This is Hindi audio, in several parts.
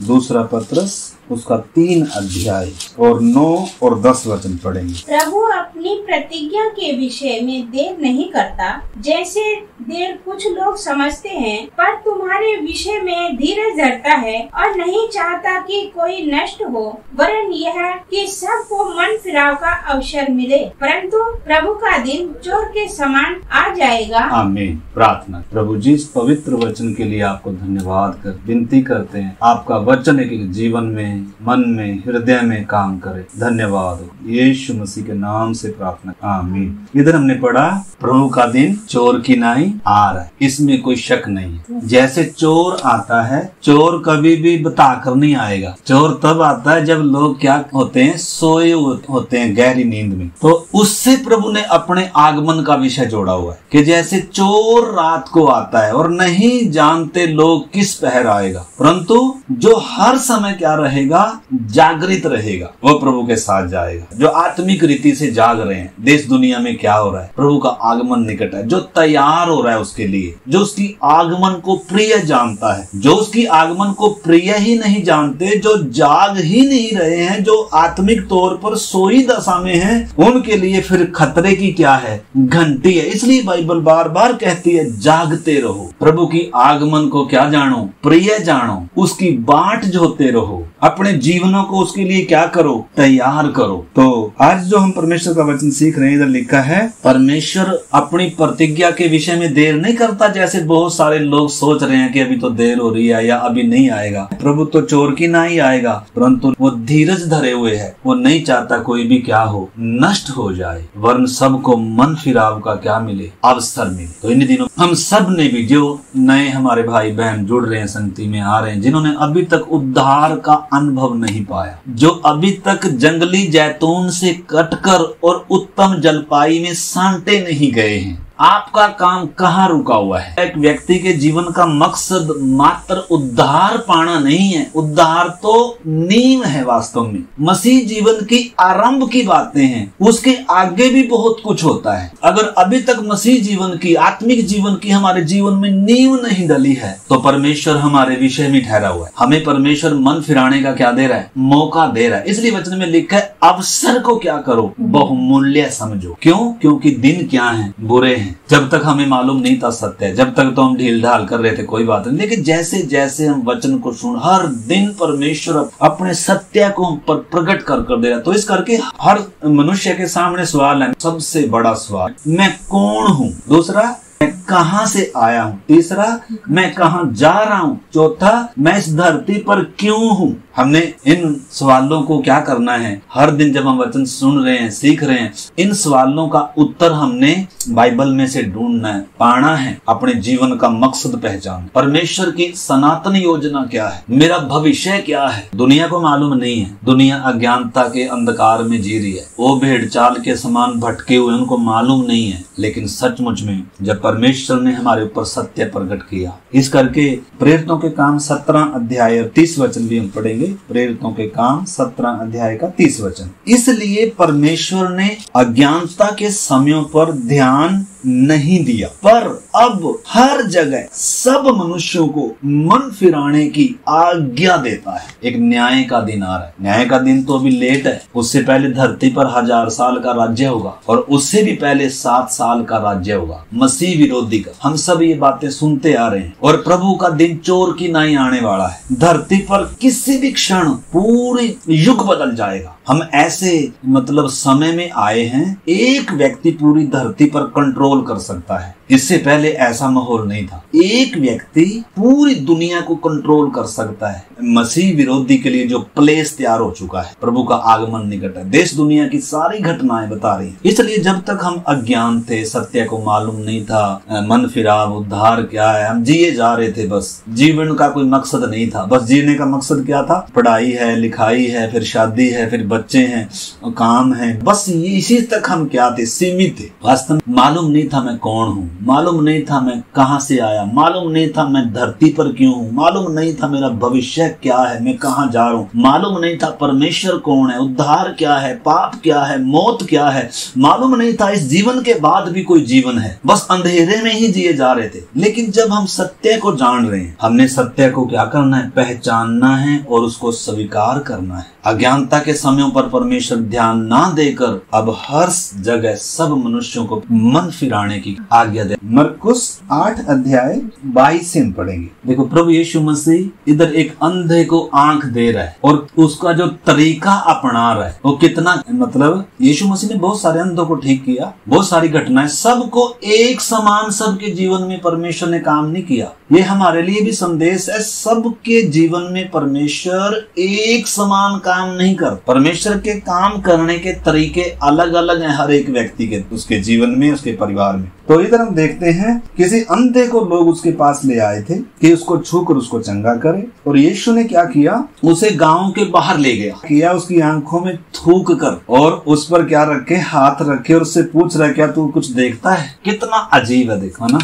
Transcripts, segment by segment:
दूसरा पत्रस उसका 3 अध्याय और 9 और 10 वचन पढ़ेंगे। प्रभु अपनी प्रतिज्ञा के विषय में देर नहीं करता, जैसे देर कुछ लोग समझते हैं, पर तुम्हारे विषय में धीरज धरता है और नहीं चाहता कि कोई नष्ट हो, वरन यह कि सबको मन फिराव का अवसर मिले। परंतु प्रभु का दिन चोर के समान आ जाएगा। आमीन। प्रार्थना। प्रभु जी, इस पवित्र वचन के लिए आपको धन्यवाद कर विनती करते हैं, आपका वचन एक जीवन में, मन में, हृदय में काम करे। धन्यवाद हो, यीशु मसीह के नाम से प्रार्थना, आमीन। इधर हमने पढ़ा, प्रभु का दिन चोर की नाई आ रहा है, इसमें कोई शक नहीं है। जैसे चोर आता है, चोर कभी भी बताकर नहीं आएगा। चोर तब आता है जब लोग क्या होते हैं, सोए होते हैं गहरी नींद में। तो उससे प्रभु ने अपने आगमन का विषय जोड़ा हुआ है कि जैसे चोर रात को आता है और नहीं जानते लोग किस पहर आएगा, परंतु जो हर समय क्या रहेगा, जागृत रहेगा, वो प्रभु के साथ जाएगा। जो आत्मिक रीति से जाग रहे हैं, देश दुनिया में क्या हो रहा है, प्रभु का आगमन निकट है, जो तैयार हो रहा है उसके लिए, जो उसकी आगमन को प्रिय जानता है, जो उसकी आगमन को प्रिय ही नहीं जानते, जो जाग ही नहीं रहे हैं, जो आत्मिक तौर पर सोई दशा में हैं, उनके लिए फिर खतरे की क्या है, घंटी है। इसलिए बाइबल बार बार कहती है, जागते रहो, प्रभु की आगमन को क्या जानो, प्रिय जानो, उसकी बाट जोते रहो, अपने जीवनों को उसके लिए क्या करो, तैयार करो। तो आज जो हम परमेश्वर का वचन सीख रहे हैं, इधर लिखा है, परमेश्वर अपनी प्रतिज्ञा के विषय में देर नहीं करता, जैसे बहुत सारे लोग सोच रहे हैं कि अभी तो देर हो रही है या अभी नहीं आएगा। प्रभु तो चोर की ना ही आएगा, परंतु वो धीरज धरे हुए है, वो नहीं चाहता कोई भी क्या हो, नष्ट हो जाए, वरन सबको मन फिराव का क्या मिले, अवसर मिले। तो इन दिनों हम सब ने भी, जो नए हमारे भाई बहन जुड़ रहे हैं, संगति में आ रहे हैं, जिन्होंने अभी तक उद्धार का अनुभव नहीं पाया, जो अभी तक जंगली जैतून से कटकर और उत्तम जलपाई में सांटे नहीं गए हैं, आपका काम कहाँ रुका हुआ है? एक व्यक्ति के जीवन का मकसद मात्र उद्धार पाना नहीं है, उद्धार तो नींव है। वास्तव में मसीह जीवन की आरंभ की बातें हैं, उसके आगे भी बहुत कुछ होता है। अगर अभी तक मसीह जीवन की, आत्मिक जीवन की हमारे जीवन में नींव नहीं डली है, तो परमेश्वर हमारे विषय में ठहरा हुआ है। हमें परमेश्वर मन फिराने का क्या दे रहा है, मौका दे रहा है। इसलिए वचन में लिखा है, अवसर को क्या करो, बहुमूल्य समझो। क्यों? क्योंकि दिन क्या है, बुरे हैं। जब तक हमें मालूम नहीं था सत्य, जब तक तो हम ढील ढाल कर रहे थे, कोई बात नहीं, लेकिन जैसे जैसे हम वचन को सुन, हर दिन परमेश्वर अपने सत्य को हम पर प्रकट कर दे रहा। तो इस करके हर मनुष्य के सामने सवाल है, सबसे बड़ा सवाल, मैं कौन हूँ? दूसरा, मैं कहां से आया हूँ? तीसरा, मैं कहां जा रहा हूँ? चौथा, मैं इस धरती पर क्यों हूँ? हमने इन सवालों को क्या करना है, हर दिन जब हम वचन सुन रहे हैं, सीख रहे हैं, इन सवालों का उत्तर हमने बाइबल में से ढूंढना है, पाना है, अपने जीवन का मकसद पहचान। परमेश्वर की सनातन योजना क्या है, मेरा भविष्य क्या है? दुनिया को मालूम नहीं है, दुनिया अज्ञानता के अंधकार में जी रही है, वो भेड़ चाल के समान भटके हुए, उनको मालूम नहीं है। लेकिन सचमुच में जब परमेश्वर ने हमारे ऊपर सत्य प्रकट किया, इस करके प्रेरितों के काम 17 अध्याय 30 वचन भी हम पढ़ेंगे। प्रेरितों के काम 17 अध्याय का 30 वचन। इसलिए परमेश्वर ने अज्ञानता के समयों पर ध्यान नहीं दिया, पर अब हर जगह सब मनुष्यों को मन फिराने की आज्ञा देता है। एक न्याय का दिन आ रहा है, न्याय का दिन तो अभी लेट है, उससे पहले धरती पर 1000 साल का राज्य होगा और उससे भी पहले 7 साल का राज्य होगा मसीह विरोधी का। हम सब ये बातें सुनते आ रहे हैं और प्रभु का दिन चोर की नाई आने वाला है। धरती पर किसी भी क्षण पूरी युग बदल जाएगा। हम ऐसे मतलब समय में आए हैं, एक व्यक्ति पूरी धरती पर कंट्रोल कर सकता है। इससे पहले ऐसा माहौल नहीं था। एक व्यक्ति पूरी दुनिया को कंट्रोल कर सकता है। मसीह विरोधी के लिए जो प्लेस तैयार हो चुका है, प्रभु का आगमन निकट है, देश दुनिया की सारी घटनाएं बता रही हैं। इसलिए जब तक हम अज्ञान थे, सत्य को मालूम नहीं था, मन फिराव, उद्धार क्या है, हम जिए जा रहे थे, बस जीवन का कोई मकसद नहीं था। बस जीने का मकसद क्या था, पढ़ाई है, लिखाई है, फिर शादी है, फिर बच्चे हैं, काम है, बस इसी तक हम क्या थे, सीमित थे। वास्तव में मालूम नहीं था मैं कौन हूँ, मालूम नहीं था मैं कहाँ से आया, मालूम नहीं था मैं धरती पर क्यों हूँ, मालूम नहीं था मेरा भविष्य क्या है, मैं कहाँ जा रहा हूँ, मालूम नहीं था परमेश्वर कौन है, उद्धार क्या है, पाप क्या है, मौत क्या है, मालूम नहीं था इस जीवन के बाद भी कोई जीवन है। बस अंधेरे में ही जिए जा रहे थे। लेकिन जब हम सत्य को जान रहे हैं, हमने सत्य को क्या करना है, पहचानना है और उसको स्वीकार करना है। अज्ञानता के समयों पर परमेश्वर ध्यान ना देकर अब हर जगह सब मनुष्यों को मन फिराने की आज्ञा दे। मरकुस 8 अध्याय 22 से हम पढ़ेंगे। देखो, प्रभु यीशु मसीह इधर एक अंधे को आंख दे रहा है और उसका जो तरीका अपना रहा है वो कितना, मतलब यीशु मसीह ने बहुत सारे अंधों को ठीक किया, बहुत सारी घटनाएं, सबको एक समान सबके जीवन में परमेश्वर ने काम नहीं किया। ये हमारे लिए भी संदेश है, सबके जीवन में परमेश्वर एक समान काम नहीं कर। परमेश्वर के काम करने के तरीके अलग अलग हैं हर एक व्यक्ति के, उसके जीवन में, उसके परिवार में। तो इधर हम देखते हैं किसी अंधे को लोग उसके पास ले आए थे कि उसको छूकर उसको चंगा करे, और यीशु ने क्या किया, उसे गांव के बाहर ले गया, किया उसकी आंखों में थूक कर और उस पर क्या रखे, हाथ रखे और उससे पूछ रहा, क्या तू कुछ देखता है? कितना अजीब है, देखो ना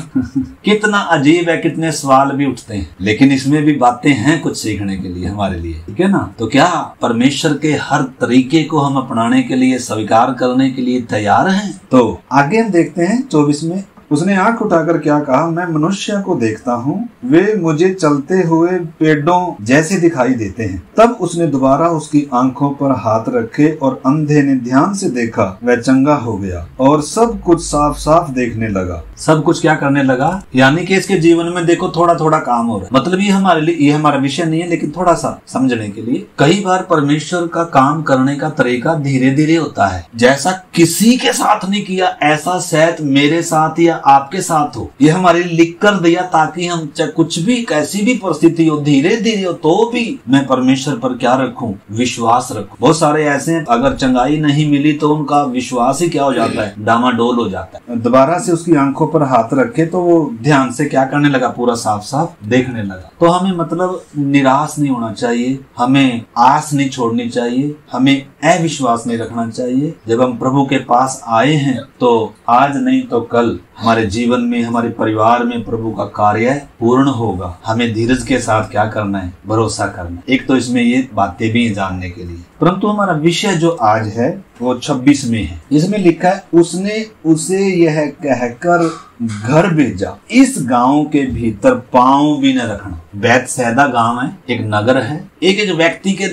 कितना अजीब है, कितने सवाल भी उठते हैं, लेकिन इसमें भी बातें हैं कुछ सीखने के लिए हमारे लिए, ठीक है ना। तो क्या परमेश्वर के हर तरीके को हम अपनाने के लिए, स्वीकार करने के लिए तैयार हैं? तो आगे हम देखते हैं 24 में, उसने आंख उठाकर क्या कहा, मैं मनुष्य को देखता हूँ, वे मुझे चलते हुए पेड़ों जैसे दिखाई देते हैं। तब उसने दोबारा उसकी आंखों पर हाथ रखे और अंधे ने ध्यान से देखा, वह चंगा हो गया और सब कुछ साफ साफ देखने लगा। सब कुछ क्या करने लगा, यानी कि इसके जीवन में देखो थोड़ा थोड़ा काम हो रहा है। मतलब ये हमारे लिए, ये हमारा विषय नहीं है, लेकिन थोड़ा सा समझने के लिए, कई बार परमेश्वर का काम करने का तरीका धीरे धीरे होता है। जैसा किसी के साथ नहीं किया, ऐसा शायद मेरे साथ या आपके साथ हो। ये हमारे लिए लिख कर दिया ताकि हम चाहे कुछ भी, कैसी भी परिस्थिति हो, धीरे धीरे हो, तो भी मैं परमेश्वर पर क्या रखूं, विश्वास रखूं। बहुत सारे ऐसे हैं, अगर चंगाई नहीं मिली तो उनका विश्वास ही क्या हो जाता है, डामाडोल हो जाता है। दोबारा से उसकी आंखों पर हाथ रखे तो वो ध्यान से क्या करने लगा, पूरा साफ साफ देखने लगा। तो हमें मतलब निराश नहीं होना चाहिए, हमें आस नहीं छोड़नी चाहिए, हमें अविश्वास नहीं रखना चाहिए। जब हम प्रभु के पास आए हैं तो आज नहीं तो कल हमारे जीवन में, हमारे परिवार में प्रभु का कार्य पूर्ण होगा। हमें धीरज के साथ क्या करना है, भरोसा करना है। एक तो इसमें ये बातें भी जानने के लिए, परंतु हमारा विषय जो आज है वो 26 में है। इसमें लिखा है, उसने उसे यह कहकर घर भेजा, इस गांव के भीतर पांव भी न रखना। बैतसैदा गांव है, एक नगर है, एक व्यक्ति के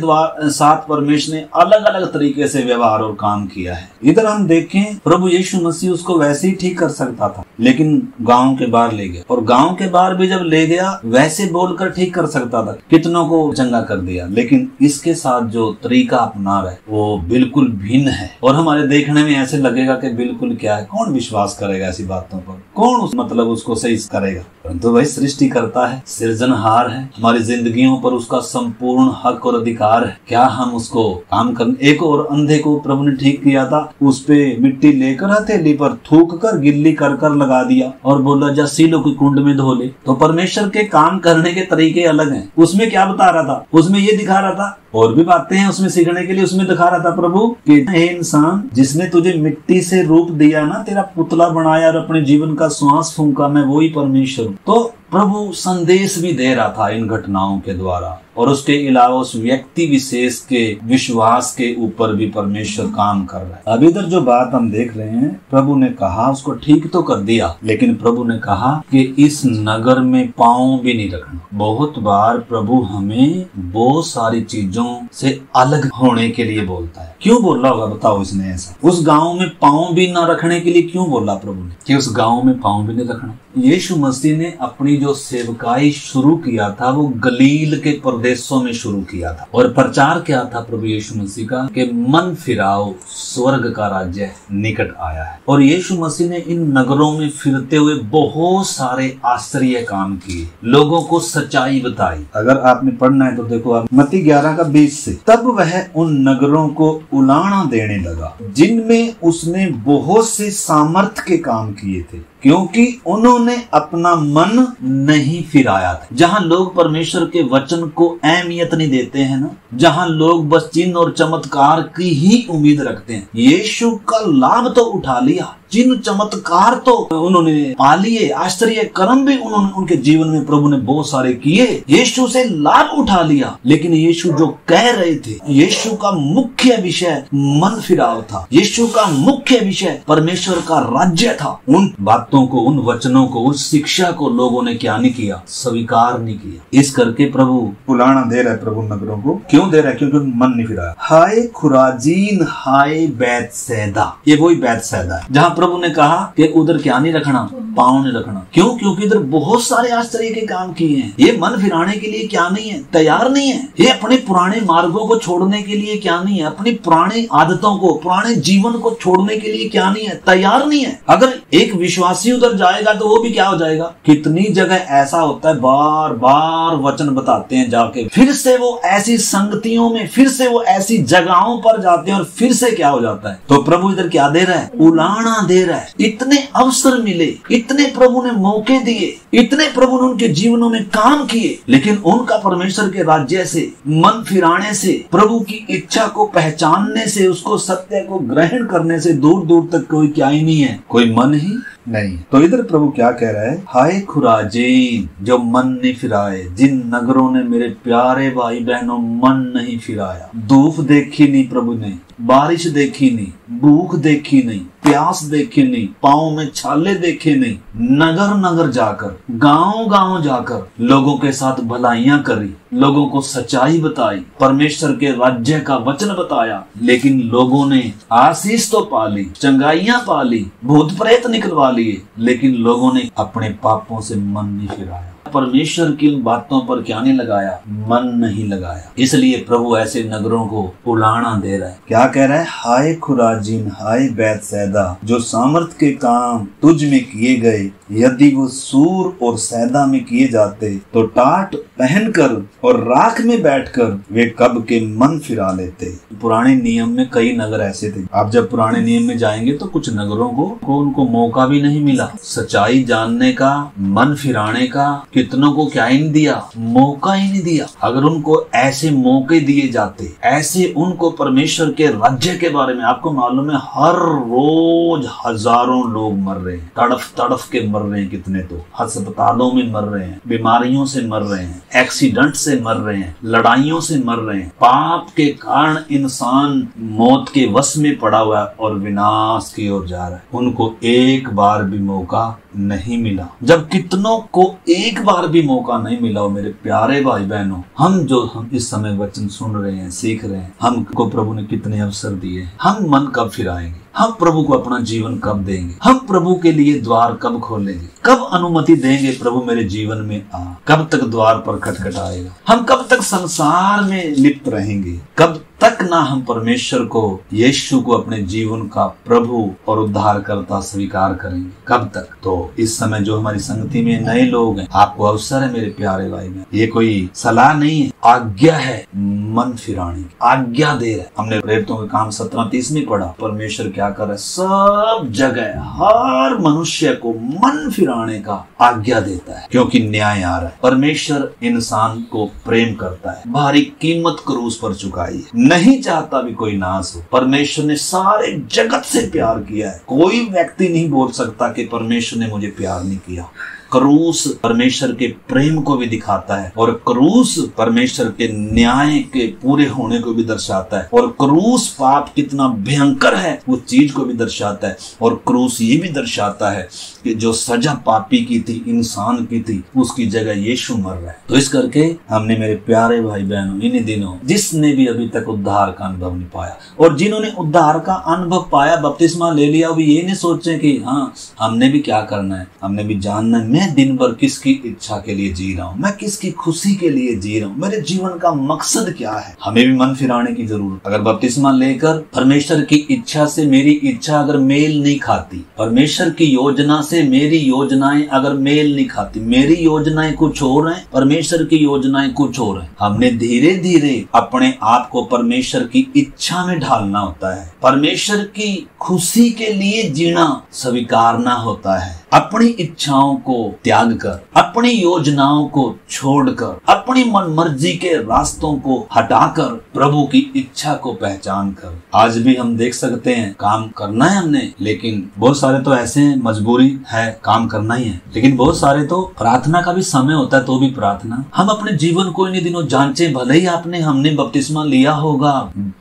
साथ परमेश्वर ने अलग अलग तरीके से व्यवहार और काम किया है। इधर हम देखें, प्रभु यीशु मसीह उसको वैसे ही ठीक कर सकता था, लेकिन गांव के बाहर ले गया, और गांव के बाहर भी जब ले गया वैसे बोलकर ठीक कर सकता था, कितनों को चंगा कर दिया। लेकिन इसके साथ जो तरीका अपना रहा है वो बिल्कुल भिन्न है, और हमारे देखने में ऐसे लगेगा कि बिल्कुल क्या है, कौन विश्वास करेगा ऐसी बातों पर, कौन मतलब उसको सही करेगा। परंतु वही सृष्टि करता है, सृजनहार है, हमारी जिंदगियों पर उसका संपूर्ण हक और अधिकार है। क्या हम उसको काम करने। एक और अंधे को प्रभु ने ठीक किया था, उस पे मिट्टी लेकर हथेली पर थूक कर गिल्ली कर कर लगा दिया और बोला, जा सीलो की कुंड में धो ले। तो परमेश्वर के काम करने के तरीके अलग हैं। उसमें क्या बता रहा था, उसमें ये दिखा रहा था, और भी बातें हैं उसमें सीखने के लिए। उसमें दिखा रहा था प्रभु कि हे इंसान, जिसने तुझे मिट्टी से रूप दिया ना, तेरा पुतला बनाया और अपने जीवन का श्वास फूंका, मैं वही परमेश्वर हूँ। तो प्रभु संदेश भी दे रहा था इन घटनाओं के द्वारा, और उसके अलावा उस व्यक्ति विशेष के विश्वास के ऊपर भी परमेश्वर काम कर रहा है। अब इधर जो बात हम देख रहे हैं, प्रभु ने कहा उसको ठीक तो कर दिया, लेकिन प्रभु ने कहा कि इस नगर में पांव भी नहीं रखना। बहुत बार प्रभु हमें बहुत सारी चीजों से अलग होने के लिए बोलता है। क्यों बोला होगा बताओ इसने ऐसा? उस गांव में पांव भी न रखने के लिए क्यों बोला प्रभु ने कि उस गांव में पांव भी नहीं रखना? यीशु मसीह ने अपनी जो सेवकाई शुरू किया था वो गलील के प्रदेशों में शुरू किया था, और प्रचार क्या था प्रभु यीशु मसीह का कि मन फिराओ, स्वर्ग का राज्य निकट आया है। और यीशु मसीह ने इन नगरों में फिरते हुए बहुत सारे आश्चर्य काम किए, लोगों को सच्चाई बताई। अगर आपने पढ़ना है तो देखो आप मत्ती 11:20 से, तब वह उन नगरों को उलाहना देने लगा जिनमें उसने बहुत से सामर्थ के काम किए थे, क्योंकि उन्होंने अपना मन नहीं फिराया था। जहाँ लोग परमेश्वर के वचन को अहमियत नहीं देते हैं ना, जहाँ लोग बस चिन्ह और चमत्कार की ही उम्मीद रखते हैं, यीशु का लाभ तो उठा लिया, चिन्ह चमत्कार तो उन्होंने पा लिए, आश्चर्य कर्म भी उन्होंने उनके जीवन में प्रभु ने बहुत सारे किए, यीशु से लाभ उठा लिया। लेकिन यीशु जो कह रहे थे, यीशु का मुख्य विषय मन फिराव था, यीशु का मुख्य विषय परमेश्वर का राज्य था। उन बातों को, उन वचनों को, उस शिक्षा को लोगों ने क्या नहीं किया, स्वीकार नहीं किया। इस करके प्रभु उलाहना दे रहा है प्रभु नगरों को। क्यों दे रहा है? क्योंकि मन नहीं फिराया। हाय खुराजीन, हाय बैतसैदा, ये वही बैतसैदा है जहाँ प्रभु ने कहा कि उधर क्या नहीं रखना, पाँव नहीं रखना। क्यों? क्योंकि इधर बहुत सारे आश्चर्य के काम किए हैं। ये मन फिराने के लिए क्या नहीं है, तैयार नहीं है। ये अपने पुराने मार्गों को छोड़ने के लिए क्या नहीं है, अपनी पुरानी आदतों को, पुराने जीवन को छोड़ने के लिए क्या नहीं है, तैयार नहीं है। अगर एक विश्वासी उधर जाएगा तो वो भी क्या हो जाएगा। कितनी जगह ऐसा होता है, बार बार वचन बताते हैं, जाके फिर से वो ऐसी संगतियों में, फिर से वो ऐसी जगहों पर जाते हैं और फिर से क्या हो जाता है। तो प्रभु इधर क्या दे रहा है, उलाहना दे रहा है। इतने अवसर मिले, इतने प्रभु ने मौके दिए, इतने प्रभु ने उनके जीवनों में काम किए, लेकिन उनका परमेश्वर के राज्य से मन फिराने से, प्रभु की इच्छा को पहचानने से, उसको सत्य को ग्रहण करने से दूर दूर तक कोई क्या ही नहीं है, कोई मन ही नहीं। तो इधर प्रभु क्या कह रहा है, हाय खुराजीन जो मन नहीं फिराए, जिन नगरों ने मेरे प्यारे भाई बहनों मन नहीं फिराया। धूप देखी नहीं प्रभु ने, बारिश देखी नहीं, भूख देखी नहीं, प्यास देखी नहीं, पाँव में छाले देखे नहीं, नगर नगर जाकर, गांव गांव जाकर लोगों के साथ भलाइयां करी, लोगों को सच्चाई बताई, परमेश्वर के राज्य का वचन बताया। लेकिन लोगों ने आशीष तो पा ली, चंगाइयां पा ली, भूत प्रेत निकलवा लिए, लेकिन लोगों ने अपने पापों से मन नहीं फिराया, परमेश्वर की बातों पर क्या नहीं लगाया, मन नहीं लगाया। इसलिए प्रभु ऐसे नगरों को उलाहना दे रहा है। क्या कह रहा है, हाय खुराजीन, हाय बैतसैदा जो सामर्थ के काम तुझ में किए गए, यदि वो सूर और सैदा में किए जाते तो टाट पहनकर और राख में बैठकर वे कब के मन फिरा लेते। पुराने नियम में कई नगर ऐसे थे। आप जब पुराने नियम में जाएंगे तो कुछ नगरों को उनको मौका भी नहीं मिला सच्चाई जानने का, मन फिराने का। कितनों को क्या ही नहीं दिया, मौका ही नहीं दिया। अगर उनको ऐसे मौके दिए जाते, ऐसे उनको परमेश्वर के राज्य के बारे में, आपको मालूम है हर रोज हजारों लोग मर रहे हैं, तड़फ तड़फ के मर रहे हैं, कितने तो अस्पतालों में मर रहे हैं, बीमारियों से मर रहे हैं, एक्सीडेंट से मर रहे हैं, लड़ाइयों से मर रहे हैं। पाप के कारण इंसान मौत के वश में पड़ा हुआ है और विनाश की ओर जा रहा है। उनको एक बार भी मौका नहीं मिला। जब कितनों को एक बार भी मौका नहीं मिला हो मेरे प्यारे भाई बहनों, हम इस समय वचन सुन रहे हैं, सीख रहे हैं, हमको प्रभु ने कितने अवसर दिए हैं। हम मन कब फिराएंगे, हम प्रभु को अपना जीवन कब देंगे, हम प्रभु के लिए द्वार कब खोलेंगे, कब अनुमति देंगे प्रभु मेरे जीवन में आ, कब तक द्वार पर खटखटाएगा, हम कब तक संसार में लिप्त रहेंगे, कब तक ना हम परमेश्वर को, यीशु को अपने जीवन का प्रभु और उद्धारकर्ता स्वीकार करेंगे, कब तक। तो इस समय जो हमारी संगति में नए लोग हैं, आपको अवसर है मेरे प्यारे भाई में, ये कोई सलाह नहीं है, आज्ञा है मन फिराने की, आज्ञा दे रहा है। हमने प्रेरितों के काम 17:30 में पढ़ा, परमेश्वर क्या कर रहा है, सब जगह हर मनुष्य को मन फिराने का आज्ञा देता है, क्योंकि न्याय आ रहा है। परमेश्वर इंसान को प्रेम करता है, भारी कीमत क्रूस पर चुकाई है, नहीं चाहता भी कोई नाश हो। परमेश्वर ने सारे जगत से प्यार किया है। कोई व्यक्ति नहीं बोल सकता कि परमेश्वर ने मुझे प्यार नहीं किया। क्रूस परमेश्वर के प्रेम को भी दिखाता है, और क्रूस परमेश्वर के न्याय के पूरे होने को भी दर्शाता है, और क्रूस पाप कितना भयंकर है उस चीज को भी दर्शाता है, और क्रूस ये भी दर्शाता है कि जो सजा पापी की थी, इंसान की थी, उसकी जगह यीशु मर रहा है। तो इस करके हमने मेरे प्यारे भाई बहनों, इन दिनों जिसने भी अभी तक उद्धार का अनुभव नहीं पाया, और जिन्होंने उद्धार का अनुभव पाया, बपतिस्मा ले लिया, वो ये नहीं सोचे कि हाँ हमने भी क्या करना है, हमने भी जानना है मैं दिन भर किसकी इच्छा के लिए जी रहा हूँ, मैं किसकी खुशी के लिए जी रहा हूँ, मेरे जीवन का मकसद क्या है। हमें भी मन फिराने की जरूरत। अगर बपतिस्मा लेकर परमेश्वर की इच्छा से मेरी इच्छा अगर मेल नहीं खाती, परमेश्वर की योजना से मेरी योजनाएं अगर मेल नहीं खाती, मेरी योजनाएं कुछ और हैं, परमेश्वर की योजनाएं कुछ और हैं, हमने धीरे धीरे अपने आप को परमेश्वर की इच्छा में ढालना होता है, परमेश्वर की खुशी के लिए जीना स्वीकारना होता है। अपनी इच्छाओं को त्याग कर, अपनी योजनाओं को छोड़कर, अपनी मन मर्जी के रास्तों को हटाकर प्रभु की इच्छा को पहचान कर। आज भी हम देख सकते हैं काम करना है हमने, लेकिन बहुत सारे तो ऐसे हैं मजबूरी है काम करना ही है, लेकिन बहुत सारे तो प्रार्थना का भी समय होता है तो भी प्रार्थना। हम अपने जीवन को इन दिनों जांचे, भले ही हमने बपतिस्मा लिया होगा,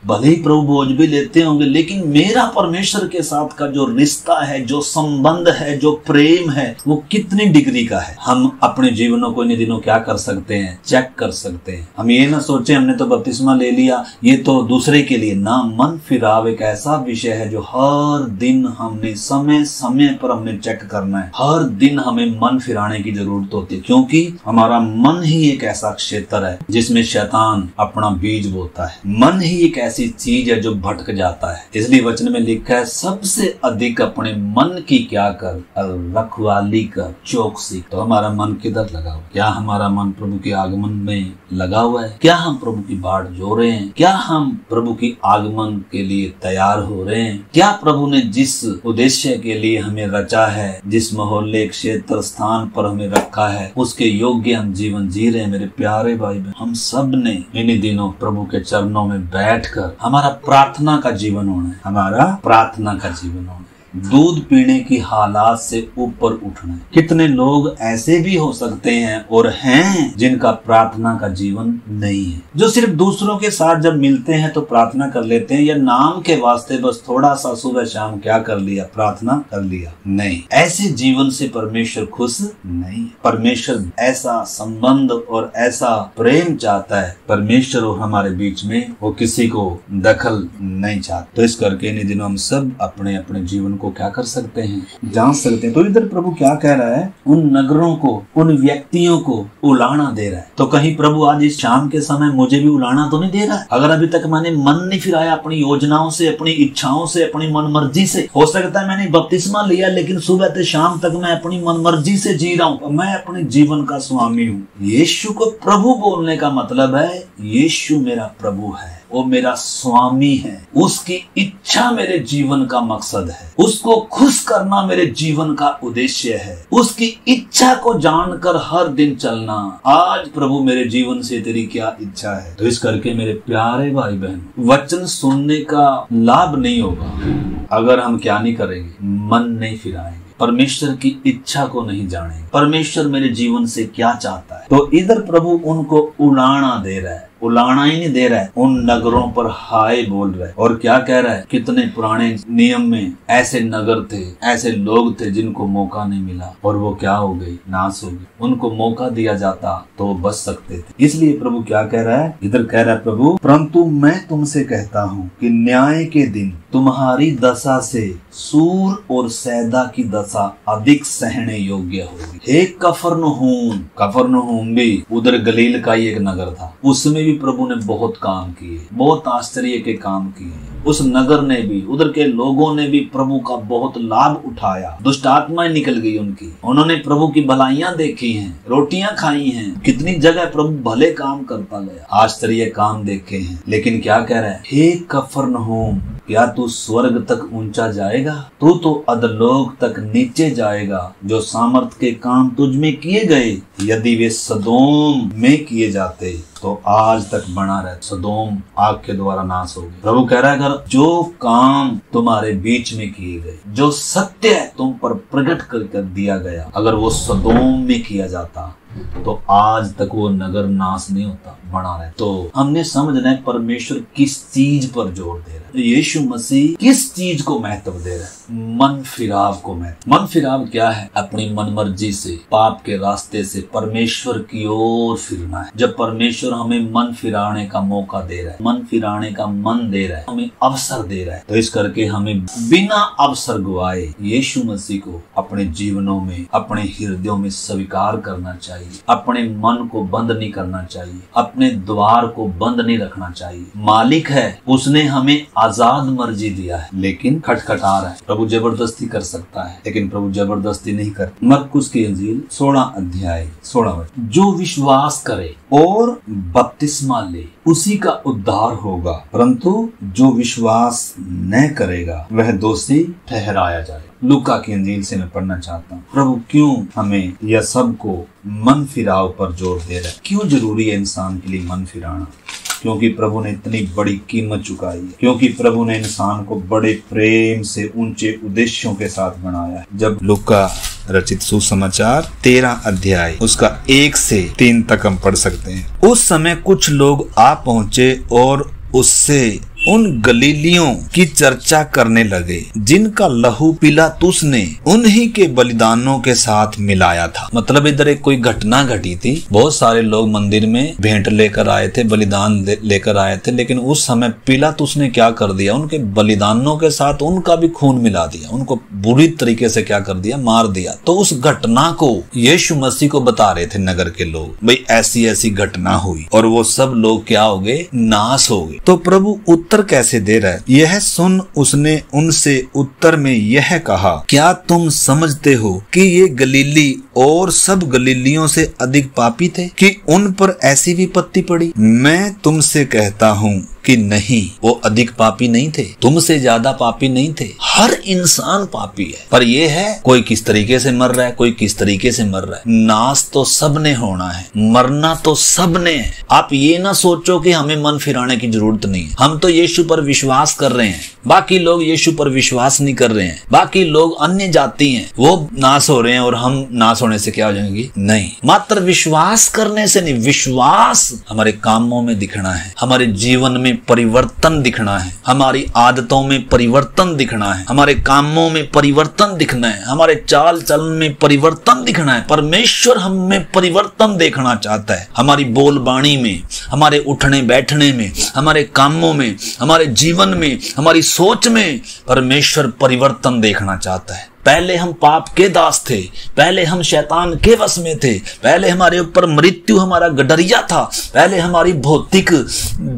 भले ही प्रभु बोझ भी लेते होंगे, लेकिन मेरा परमेश्वर के साथ का जो रिश्ता है, जो संबंध है, जो प्रेम है, वो कितनी डिग्री का है। हम अपने जीवनों को इन दिनों क्या कर सकते हैं, चेक कर सकते हैं। हम ये ना सोचे हमने तो बपतिस्मा ले लिया, ये तो दूसरे के लिए ना। मन फिराव एक ऐसा विषय है जो हर दिन हमने समय समय पर हमने चेक करना है। हर दिन हमें मन फिराने की जरूरत होती है, क्योंकि हमारा मन ही एक ऐसा क्षेत्र है जिसमें शैतान अपना बीज बोता है। मन ही एक ऐसी चीज है जो भटक जाता है। इसलिए वचन में लिखा है, सबसे अधिक अपने मन की क्या कर, रखवाली कर, चौकसी। तो हमारा मन किधर लगा हुआ? क्या हमारा मन प्रभु के आगमन में लगा हुआ है? क्या हम प्रभु की बाट जो रहे हैं? क्या हम प्रभु की आगमन के लिए तैयार हो रहे हैं? क्या प्रभु ने जिस उद्देश्य के लिए हमें रचा है, जिस मोहल्ले, क्षेत्र, स्थान पर हमें रखा है, उसके योग्य हम जीवन जी रहे हैं? मेरे प्यारे भाई बहन, हम सब ने इन दिनों प्रभु के चरणों में बैठकर हमारा प्रार्थना का जीवन होना है, हमारा प्रार्थना का जीवन होना है। दूध पीने की हालात से ऊपर उठना है। कितने लोग ऐसे भी हो सकते हैं और हैं जिनका प्रार्थना का जीवन नहीं है, जो सिर्फ दूसरों के साथ जब मिलते हैं तो प्रार्थना कर लेते हैं, या नाम के वास्ते बस थोड़ा सा सुबह शाम क्या कर लिया, प्रार्थना कर लिया। नहीं, ऐसे जीवन से परमेश्वर खुश नहीं है। परमेश्वर ऐसा संबंध और ऐसा प्रेम चाहता है। परमेश्वर और हमारे बीच में वो किसी को दखल नहीं चाहता। तो इस करके इन दिनों हम सब अपने अपने जीवन को क्या कर सकते हैं, जान सकते हैं। तो इधर प्रभु क्या कह रहा है, उन नगरों को, उन व्यक्तियों को उलाहना दे रहा है। तो कहीं प्रभु आज इस शाम के समय मुझे भी उलाहना तो नहीं दे रहा है? अगर अभी तक मैंने मन नहीं फिराया अपनी योजनाओं से, अपनी इच्छाओं से, अपनी मन मर्जी से, हो सकता है मैंने बपतिस्मा लिया लेकिन सुबह से शाम तक मैं अपनी मन मर्जी से जी रहा हूँ। मैं अपने जीवन का स्वामी हूँ। यीशु को प्रभु बोलने का मतलब है, यीशु मेरा प्रभु है, वो मेरा स्वामी है, उसकी इच्छा मेरे जीवन का मकसद है, उसको खुश करना मेरे जीवन का उद्देश्य है, उसकी इच्छा को जानकर हर दिन चलना। आज प्रभु मेरे जीवन से तेरी क्या इच्छा है? तो इस करके मेरे प्यारे भाई बहन, वचन सुनने का लाभ नहीं होगा अगर हम क्या नहीं करेंगे, मन नहीं फिराएंगे, परमेश्वर की इच्छा को नहीं जानेंगे, परमेश्वर मेरे जीवन से क्या चाहता है। तो इधर प्रभु उनको उलाहना दे रहा है, उलाहना ही नहीं दे रहा है, उन नगरों पर हाय बोल रहा है। और क्या कह रहा है, कितने पुराने नियम में ऐसे नगर थे, ऐसे लोग थे जिनको मौका नहीं मिला और वो क्या हो गई, नाश हो गई। उनको मौका दिया जाता तो वो बच सकते थे। इसलिए प्रभु क्या कह रहा है, इधर कह रहा है प्रभु, परंतु मैं तुमसे कहता हूँ कि न्याय के दिन तुम्हारी दशा से सूर और सैदा की दशा अधिक सहने योग्य होगी। हे कफरनहूम, कफरनहूम भी उधर गलील का ही एक नगर था, उसमें भी प्रभु ने बहुत काम किए, बहुत आश्चर्य के काम किए। उस नगर ने भी, उधर के लोगों ने भी प्रभु का बहुत लाभ उठाया। दुष्ट आत्माएं निकल गई उनकी, उन्होंने प्रभु की भलाइयां देखी हैं, रोटियां खाई हैं, कितनी जगह प्रभु भले काम करता गया, आश्चर्य काम देखे हैं। लेकिन क्या कह रहा है, हे कफरनहूम, क्या तू स्वर्ग तक ऊंचा जाएगा? तू तो अधोलोक तक नीचे जाएगा। जो सामर्थ के काम तुझ में किए गए, यदि वे सदोम में किए जाते तो आज तक बना रहे। सदोम आग के द्वारा नाश हो गई। प्रभु कह रहा है, अगर जो काम तुम्हारे बीच में किए गए, जो सत्य तुम पर प्रकट कर दिया गया, अगर वो सदोम में किया जाता तो आज तक वो नगर नाश नहीं होता, बना रहे। तो हमने समझना है परमेश्वर किस चीज पर जोर दे रहा है, यीशु मसीह किस चीज को महत्व दे रहा है, मन फिराव को महत्व। मन फिराव क्या है? अपनी मन मर्जी से, पाप के रास्ते से परमेश्वर की ओर फिरना है। जब परमेश्वर हमें मन फिराने का मौका दे रहा है, मन फिराने का मन दे रहा है, हमें अवसर दे रहा है, तो इस करके हमें बिना अवसर गवाए यीशु मसीह को अपने जीवनों में, अपने हृदयों में स्वीकार करना चाहिए। अपने मन को बंद नहीं करना चाहिए, अपने द्वार को बंद नहीं रखना चाहिए। मालिक है, उसने हमें आजाद मर्जी दिया है, लेकिन खटखटा रहा है। प्रभु जबरदस्ती कर सकता है, लेकिन प्रभु जबरदस्ती नहीं करता। मरकुस की इंजील 16 अध्याय 16 जो विश्वास करे और बपतिस्मा ले, उसी का उद्धार होगा, परंतु जो विश्वास न करेगा वह दोषी ठहराया जाए। लूका की इंजील से मैं पढ़ना चाहता हूँ। प्रभु क्यों हमें यह सबको मन फिराव पर जोर दे रहा है? क्यों जरूरी है इंसान के लिए मन फिराना? क्योंकि प्रभु ने इतनी बड़ी कीमत चुकाई है, क्योंकि प्रभु ने इंसान को बड़े प्रेम से ऊंचे उद्देश्यों के साथ बनाया है। जब लूका रचित सुसमाचार 13 अध्याय उसका 1 से 3 तक हम पढ़ सकते हैं। उस समय कुछ लोग आ पहुंचे और उससे उन गलीलियों की चर्चा करने लगे जिनका लहू पिलातुस ने उन्हीं के बलिदानों के साथ मिलाया था। मतलब इधर एक कोई घटना घटी थी। बहुत सारे लोग मंदिर में भेंट लेकर आए थे, बलिदान लेकर आए थे, लेकिन उस समय पिलातुस ने क्या कर दिया, उनके बलिदानों के साथ उनका भी खून मिला दिया, उनको बुरी तरीके से क्या कर दिया, मार दिया। तो उस घटना को यीशु मसीह को बता रहे थे नगर के लोग, भाई ऐसी ऐसी घटना हुई और वो सब लोग क्या हो गए, नाश हो गए। तो प्रभु उत्तर कैसे दे रहा है? यह सुन उसने उनसे उत्तर में यह कहा, क्या तुम समझते हो कि ये गलीली और सब गलीलियों से अधिक पापी थे कि उन पर ऐसी विपत्ति पड़ी? मैं तुमसे कहता हूँ कि नहीं, वो अधिक पापी नहीं थे, तुमसे ज्यादा पापी नहीं थे। हर इंसान पापी है, पर ये है कोई किस तरीके से मर रहा है, कोई किस तरीके से मर रहा है। नाश तो सबने होना है, मरना तो सबने है। आप ये ना सोचो कि हमें मन फिराने की जरूरत नहीं है। हम तो यीशु पर विश्वास कर रहे हैं, बाकी लोग यीशु पर विश्वास नहीं कर रहे हैं। बाकी लोग अन्य जाति हैं, वो नाश हो रहे हैं और हम नाश होने से क्या हो जाएंगे? नहीं, मात्र विश्वास करने से नहीं, विश्वास हमारे कामों में दिखना है, हमारे जीवन में परिवर्तन दिखना है, हमारी आदतों में परिवर्तन दिखना है, हमारे कामों में परिवर्तन दिखना है, हमारे चाल चलन में परिवर्तन दिखना है। परमेश्वर हम में परिवर्तन देखना चाहता है, हमारी बोलबाणी में, हमारे उठने बैठने में, हमारे कामों में, हमारे जीवन में, हमारी सोच में परमेश्वर परिवर्तन देखना चाहता है। पहले हम पाप के दास थे, पहले हम शैतान के वश में थे, पहले हमारे ऊपर मृत्यु हमारा गडरिया था, पहले हमारी भौतिक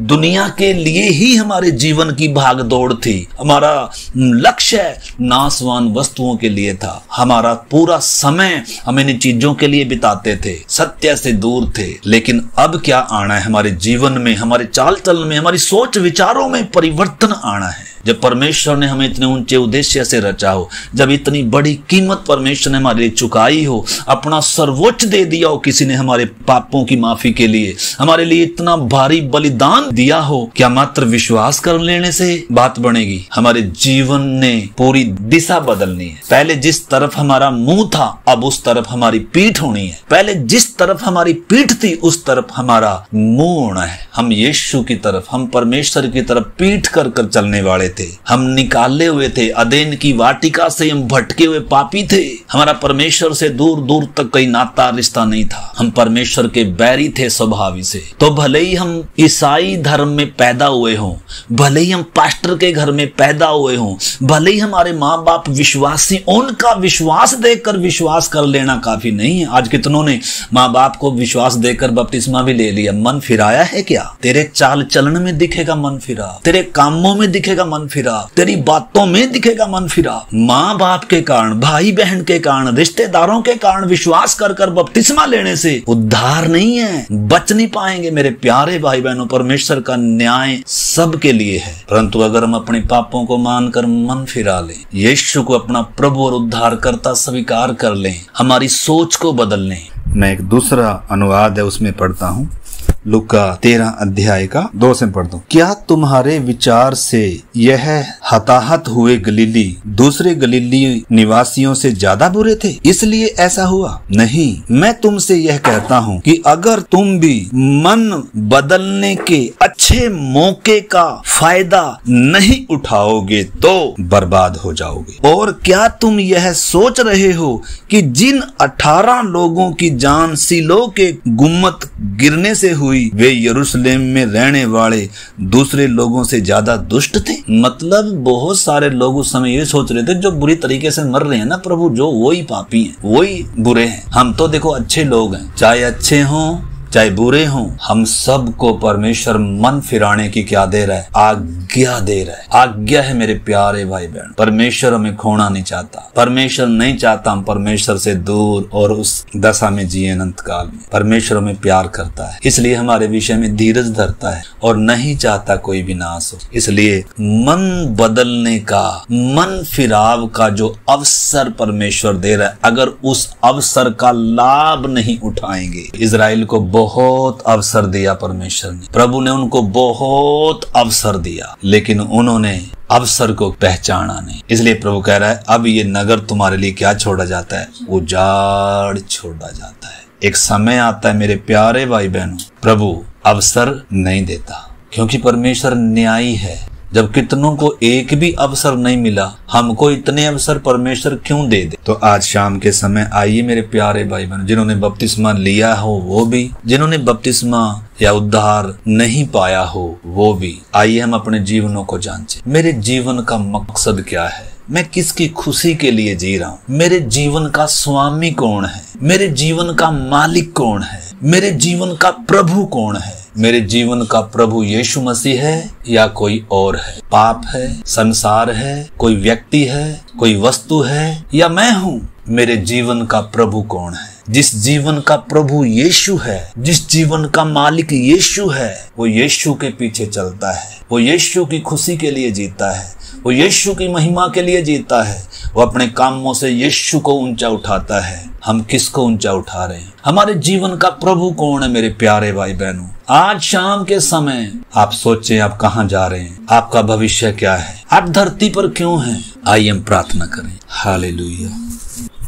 दुनिया के लिए ही हमारे जीवन की भाग दौड़ थी, हमारा लक्ष्य नाशवान वस्तुओं के लिए था, हमारा पूरा समय हम इन चीजों के लिए बिताते थे, सत्य से दूर थे। लेकिन अब क्या आना है हमारे जीवन में, हमारे चाल चलन में, हमारी सोच विचारों में परिवर्तन आना है। जब परमेश्वर ने हमें इतने ऊंचे उद्देश्य से रचा हो, जब इतनी बड़ी कीमत परमेश्वर ने हमारे लिए चुकाई हो, अपना सर्वोच्च दे दिया हो, किसी ने हमारे पापों की माफी के लिए हमारे लिए इतना भारी बलिदान दिया हो, क्या मात्र विश्वास कर लेने से बात बनेगी? हमारे जीवन ने पूरी दिशा बदलनी है। पहले जिस तरफ हमारा मुंह था, अब उस तरफ हमारी पीठ होनी है। पहले जिस तरफ हमारी पीठ थी, उस तरफ हमारा मुंह होना है। हम यीशु की तरफ, हम परमेश्वर की तरफ पीठ कर कर चलने वाले थे। हम निकाले हुए थे, अदेन की वाटिका से हम भटके हुए पापी थे। हमारा परमेश्वर से दूर दूर तक कोई नाता रिश्ता नहीं था। हम परमेश्वर के बैरी थे स्वभाव से। तो भले ही हम ईसाई धर्म में पैदा हुए हों, भले ही हम पास्टर के घर में पैदा हुए हों, भले ही हमारे माँ बाप विश्वासी, उनका विश्वास देखकर विश्वास कर लेना काफी नहीं है। आज कितनों ने माँ बाप को विश्वास देकर बपतिस्मा भी ले लिया। मन फिराया है क्या? तेरे चाल चलन में दिखेगा मन फिरा, तेरे कामों में दिखेगा मन फिरा, तेरी बातों में दिखेगा मन फिरा। माँ बाप के कारण, भाई बहन के कारण, रिश्तेदारों के कारण विश्वास कर कर बपतिस्मा लेने से उद्धार नहीं है, बच नहीं पाएंगे। मेरे प्यारे भाई बहनों, परमेश्वर का न्याय सबके लिए है, परंतु अगर हम अपने पापों को मानकर मन फिरा लें, यीशु को अपना प्रभु और उद्धार करता स्वीकार कर लें, हमारी सोच को बदल लें। मैं एक दूसरा अनुवाद है उसमें पढ़ता हूँ, लूका 13 अध्याय का 2 से पढ़ता हूँ। क्या तुम्हारे विचार से यह हताहत हुए गलीली दूसरे गलीली निवासियों से ज्यादा बुरे थे, इसलिए ऐसा हुआ? नहीं, मैं तुमसे यह कहता हूँ कि अगर तुम भी मन बदलने के अच्छे मौके का फायदा नहीं उठाओगे तो बर्बाद हो जाओगे। और क्या तुम यह सोच रहे हो कि जिन 18 लोगों की जान सीलो के गुम्मत गिरने से हुई, वे यरूशलेम में रहने वाले दूसरे लोगों से ज्यादा दुष्ट थे? मतलब बहुत सारे लोग उस समय ये सोच रहे थे, जो बुरी तरीके से मर रहे हैं ना प्रभु, जो वही पापी हैं, वही बुरे हैं। हम तो देखो अच्छे लोग हैं, चाहे अच्छे हों चाहे बुरे हों, हम सबको परमेश्वर मन फिराने की क्या दे रहा है? आज्ञा दे रहा है। आज्ञा है मेरे प्यारे भाई बहन। परमेश्वर हमें खोना नहीं चाहता। परमेश्वर नहीं चाहता हम परमेश्वर से दूर और उस दशा में जिए अनंत काल में। परमेश्वर हमें प्यार करता है, इसलिए हमारे विषय में धीरज धरता है और नहीं चाहता कोई भी नाश हो। इसलिए मन बदलने का, मन फिराव का जो अवसर परमेश्वर दे रहा है, अगर उस अवसर का लाभ नहीं उठाएंगे। इजराइल को बहुत अवसर दिया परमेश्वर ने, प्रभु ने उनको बहुत अवसर दिया, लेकिन उन्होंने अवसर को पहचाना नहीं। इसलिए प्रभु कह रहा है अब ये नगर तुम्हारे लिए क्या छोड़ा जाता है? उजाड़ छोड़ा जाता है। एक समय आता है मेरे प्यारे भाई बहनों, प्रभु अवसर नहीं देता, क्योंकि परमेश्वर न्यायी है। जब कितनों को एक भी अवसर नहीं मिला, हमको इतने अवसर परमेश्वर क्यों दे दे? तो आज शाम के समय आइए मेरे प्यारे भाई बहन, जिन्होंने बपतिस्मा लिया हो वो भी, जिन्होंने बपतिस्मा या उद्धार नहीं पाया हो वो भी, आइए हम अपने जीवनों को जांचें। मेरे जीवन का मकसद क्या है? मैं किसकी खुशी के लिए जी रहा हूँ? मेरे जीवन का स्वामी कौन है? मेरे जीवन का मालिक कौन है? मेरे जीवन का प्रभु कौन है? मेरे जीवन का प्रभु यीशु मसीह है या कोई और है? पाप है, संसार है, कोई व्यक्ति है, कोई वस्तु है, या मैं हूँ? मेरे जीवन का प्रभु कौन है? जिस जीवन का प्रभु यीशु है, जिस जीवन का मालिक यीशु है, वो यीशु के पीछे चलता है, वो यीशु की खुशी के लिए जीता है, वो यीशु की महिमा के लिए जीता है, वो अपने कामों से यीशु को ऊंचा उठाता है। हम किसको ऊंचा उठा रहे हैं? हमारे जीवन का प्रभु कौन है मेरे प्यारे भाई बहनों? आज शाम के समय आप सोचें आप कहाँ जा रहे हैं, आपका भविष्य क्या है, आप धरती पर क्यों हैं? आइए हम प्रार्थना करें। हालेलुया।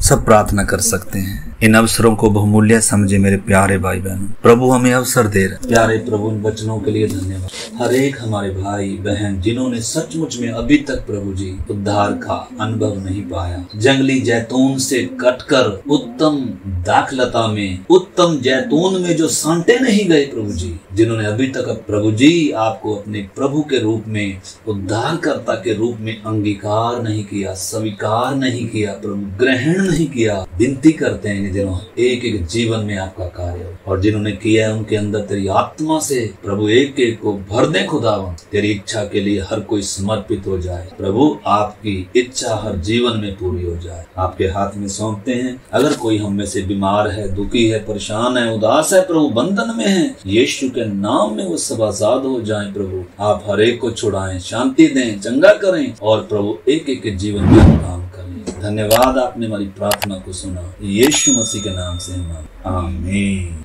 सब प्रार्थना कर सकते हैं। इन अवसरों को बहुमूल्य समझे मेरे प्यारे भाई बहनों। प्रभु हमें अवसर दे रहे। प्यारे प्रभु, इन वचनों के लिए धन्यवाद। हर एक हमारे भाई बहन जिन्होंने सचमुच में अभी तक प्रभु जी उद्धार का अनुभव नहीं पाया, जंगली जैतून से कटकर उत्तम दाखलता में, उत्तम जैतून में जो सांटे नहीं गए प्रभु जी, जिन्होंने अभी तक प्रभु जी आपको अपने प्रभु के रूप में, उद्धारकर्ता के रूप में अंगीकार नहीं किया, स्वीकार नहीं किया, प्रभु ग्रहण नहीं किया, विनती करते हैं जिन्होंने एक एक जीवन में आपका कार्य हो, और जिन्होंने किया है उनके अंदर तेरी आत्मा से प्रभु एक एक को भर दे खुदावन। तेरी इच्छा के लिए हर कोई समर्पित हो जाए प्रभु, आपकी इच्छा हर जीवन में पूरी हो जाए। आपके हाथ में सौंपते हैं। अगर कोई हम में से बीमार है, दुखी है, परेशान है, उदास है, प्रभु बंधन में है, यीशु के नाम में वो सब आजाद हो जाए प्रभु। आप हर एक को छुड़ाएं, शांति दें, चंगा करें, और प्रभु एक एक के जीवन में काम करें। धन्यवाद, आपने हमारी प्रार्थना को सुना। यीशु मसीह के नाम से आमीन।